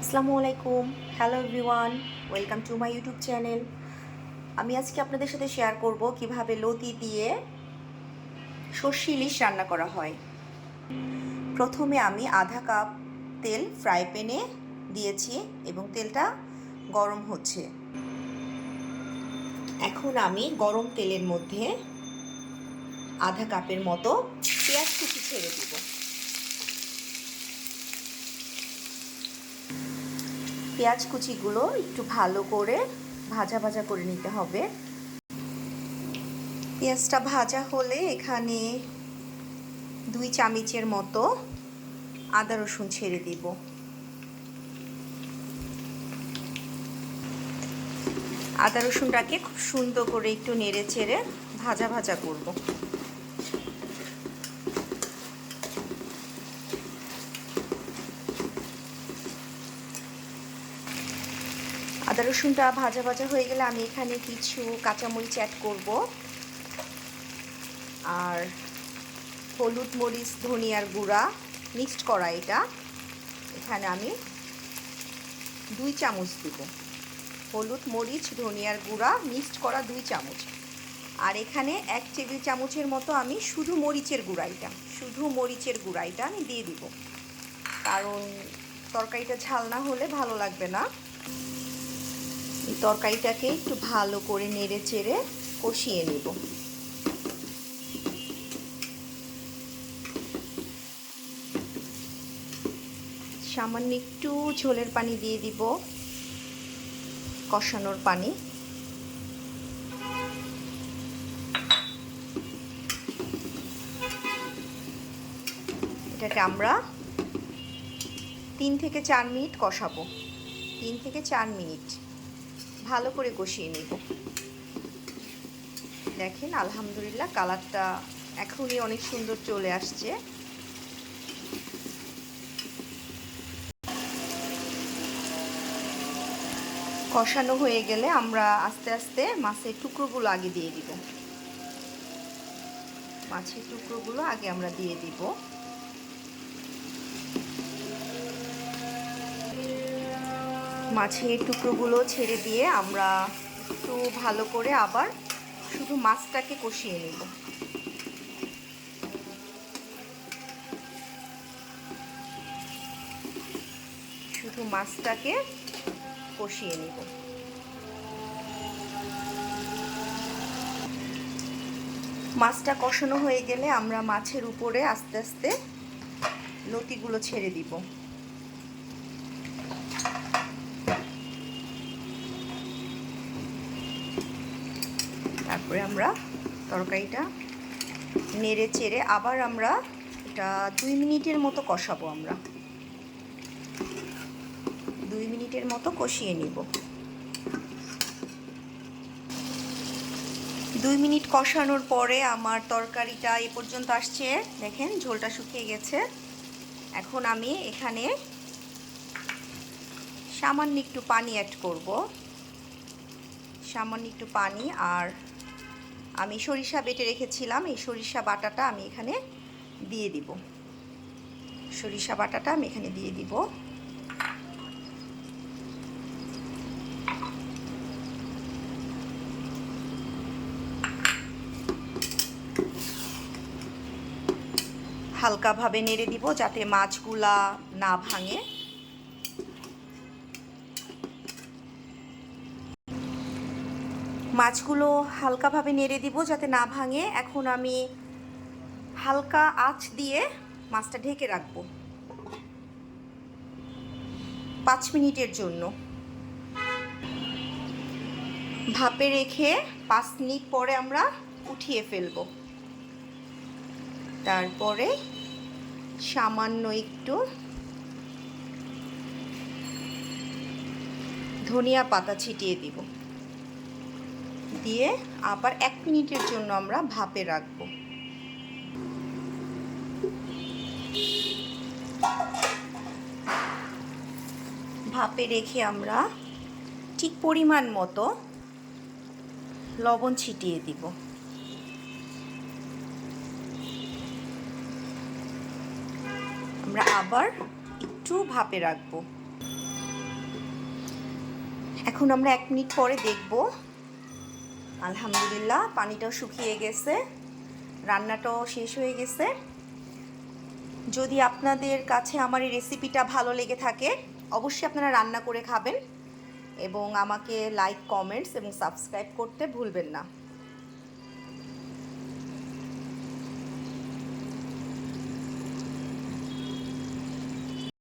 আসসালামু আলাইকুম। Hello everyone, welcome to my YouTube channel. আমি আজকে আপনাদের সাথে শেয়ার করব কিভাবে লতি দিয়ে সর্ষে ইলিশ রান্না করা হয়। প্রথমে আমি আধা কাপ তেল ফ্রাই প্যানে দিয়েছি এবং তেলটা গরম হচ্ছে। এখন আমি গরম তেলের মধ্যে আধা কাপের মতো পেঁয়াজ কুচি ছেড়ে দিব। পেঁয়াজ কুচিগুলো একটু ভালো করে ভাজা ভাজা করে নিতে হবে। পেঁয়াজটা ভাজা হলে এখানে 2 চামচের মতো আদা রসুন ছেড়ে দিব। আদা রসুনটাকে খুব সুন্দর করে একটু নেড়ে চেড়ে ভাজা ভাজা করব। আদা রসুনটা ভাজা ভাজা হয়ে গেলে আমি এখানে কিছু কাঁচামরিচ অ্যাড করব, আর হলুদ মরিচ ধনিয়ার গুঁড়া মিক্সড করা এটা এখানে আমি 2 চামচ দিব। হলুদ মরিচ ধনিয়ার গুঁড়া মিক্সড করা 2 চামচ। আর এখানে 1 টেবিল চামচের মতো আমি শুধু মরিচের গুঁড়াইটা আমি দিয়ে দিব, কারণ তরকারিটা ঝাল না হলে ভালো লাগবে না। এই তরকারিটাকে একটু ভালো করে নেড়ে চেড়ে কষিয়ে নেব। সামান্য একটু ঝোলের পানি দিয়ে দিব, কষানোর পানি। এটাকে আমরা 3 থেকে 4 মিনিট কষাবো। 3 থেকে 4 মিনিট ভালো করে কষিয়ে নেব। দেখেন আলহামদুলিল্লাহ কালারটা এখনই অনেক সুন্দর চলে আসছে। কষানো হয়ে গেলে আমরা আস্তে আস্তে মাছের টুকরোগুলো আগে দিয়ে দিব। মাছের টুকরোগুলো আগে আমরা দিয়ে দিব। মাছের টুকরোগুলো ছেড়ে দিয়ে আমরা একটু ভালো করে আবার শুধু মাছটাকে কষিয়ে নেব। শুধু মাছটাকে কষিয়ে নেব। মাছটা কষানো হয়ে গেলে আমরা মাছের উপরে আস্তে আস্তে লতিগুলো ছেড়ে দিব। তারপরে আমরা তরকারিটা নেড়ে চেড়ে আবার আমরা এটা 2 মিনিটের মতো কষাবো। আমরা 2 মিনিটের মতো কষিয়ে নিব। 2 মিনিট কষানোর পরে আমার তরকারিটা এই পর্যন্ত আসছে। দেখেন ঝোলটা শুকিয়ে গেছে। এখন আমি এখানে সামান্য একটু পানি অ্যাড করব। সামান্য একটু পানি, আর আমি সরিষা বেটে রেখেছিলাম, এই সরিষা বাটাটা আমি এখানে দিয়ে দিব। সরিষা বাটাটা আমি এখানে দিয়ে দিব। হালকাভাবে নেড়ে দিব যাতে মাছগুলা না ভাঙে। মাছগুলো হালকাভাবে নেড়ে দিব যাতে না ভাঙে। এখন আমি হালকা আঁচ দিয়ে মাছটা ঢেকে রাখবো 5 মিনিটের জন্য। ভাপে রেখে 5 মিনিট পরে আমরা উঠিয়ে ফেলবো। তারপরে সামান্য একটু ধনিয়া পাতা ছিটিয়ে দিব, দিয়ে আবার 1 মিনিটের জন্য আমরা ভাপে রাখবো। ভাপে রেখে আমরা ঠিক পরিমাণ মতো লবণ ছিটিয়ে দিব। আমরা আবার একটু ভাপে রাখবো। এখন আমরা 1 মিনিট পরে দেখব। আলহামদুলিল্লাহ পানিটাও শুকিয়ে গেছে, রান্নাটাও শেষ হয়ে গেছে। যদি আপনাদের কাছে আমার এই রেসিপিটা ভালো লেগে থাকে অবশ্যই আপনারা রান্না করে খাবেন এবং আমাকে লাইক, কমেন্টস এবং সাবস্ক্রাইব করতে ভুলবেন না।